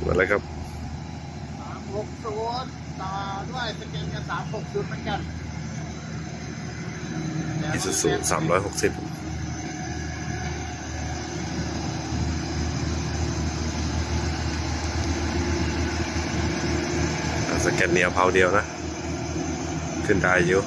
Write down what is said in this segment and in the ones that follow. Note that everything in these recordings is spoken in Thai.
มาแล้วครับ360ต่อด้วยสแกนกับ360เหมือนกันอิซูซู360สแกนเนียเพาเดียวนะขึ้นได้อยู่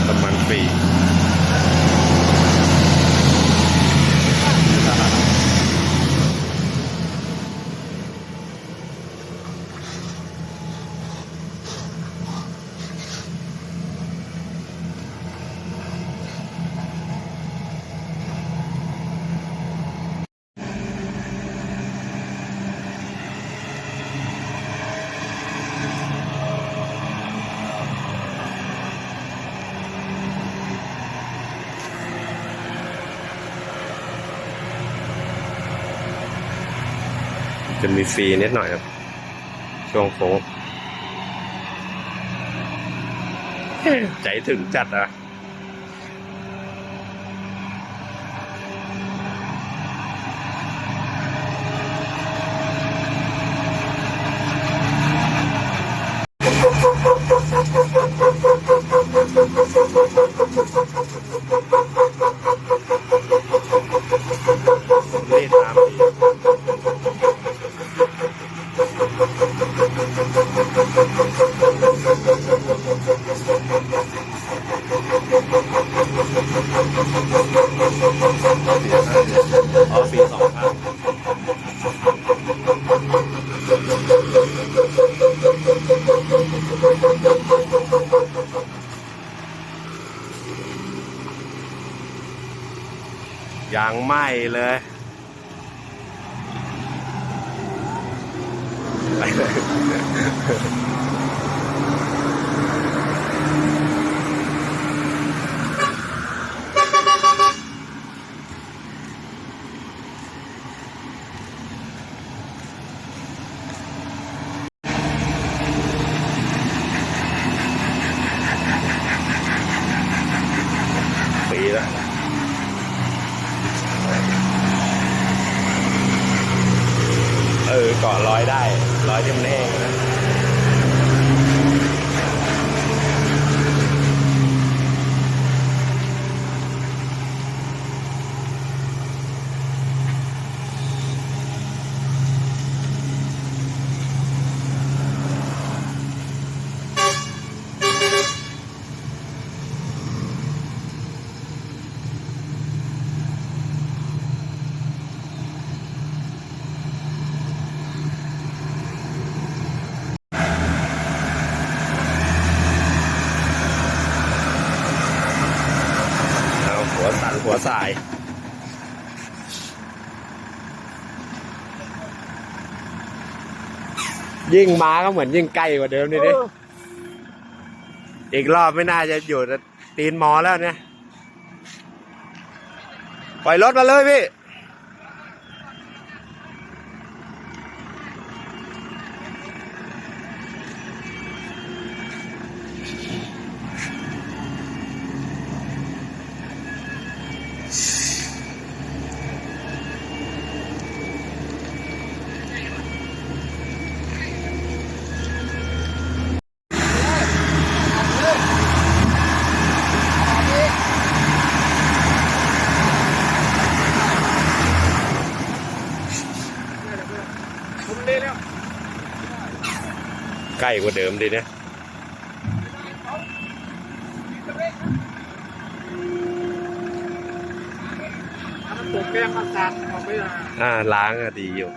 น้ำมันฟรีจะมีฟรีนิดหน่อยครับช่วงโค้งใจถึงจัดอ่ะนี่ตามอ๋อฟรี2,000ยังไม่เลยไปเลยฟรีแล้วเกาะร้อยได้ร้อยที่มันแห้งนะหัวสั่นหัวสายยิ่งมาก็เหมือนยิ่งใกล้กว่าเดิมนี่ดิอีกรอบไม่น่าจะอยู่ตีนมอแล้วเนี่ยปล่อยรถมาเลยพี่ใกล้กว่าเดิมดิเนี่ย ตัวแก้มมาตัดออกไปล้างอะดีอยู่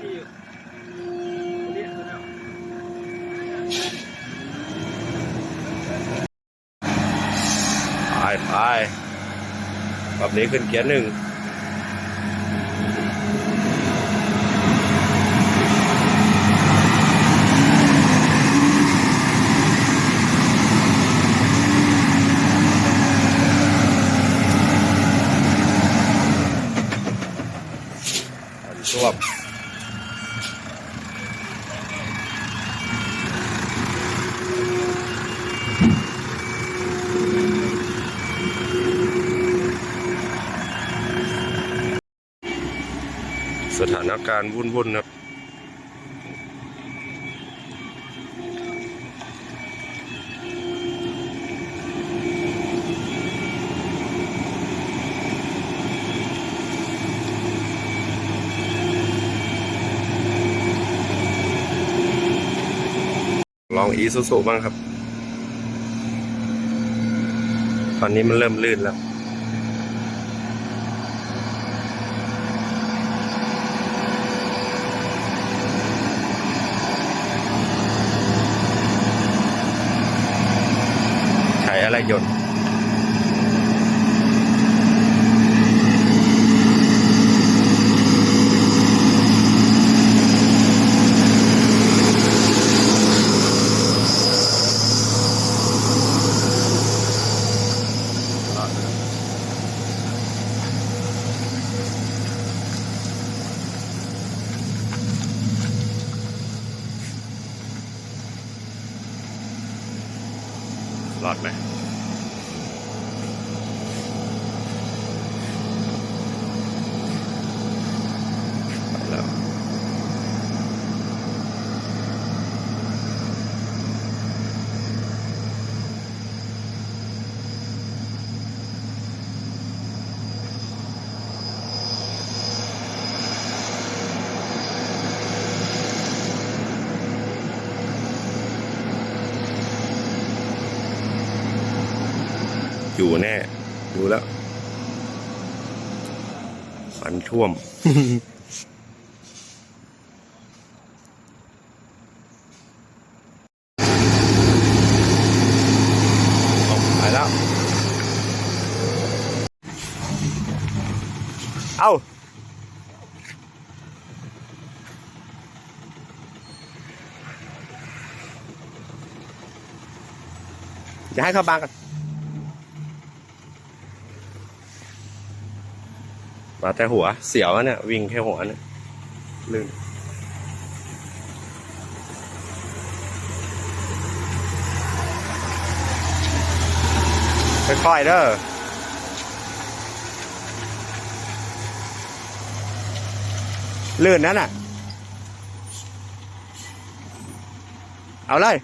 ที่เรียกแล้วไปแบบนี้ขึ้นเกียร์ 1ท่วมสถานการณ์วุ่นๆครับลองอีซูซูบ้างครับตอนนี้มันเริ่มลื่นแล้วใช้อะไรยนต์รอดไหมแล้วอยู่แน่ดูแล้วฟันท่วม ออกไปแล้ว เอ้าจะให้เข้าบางกันมาแต่หัวเสียวเนี่ยวิ่งแค่หัวเนี่ยลื่นค่อยๆเด้อลื่นนั่นน่ะเอาเลย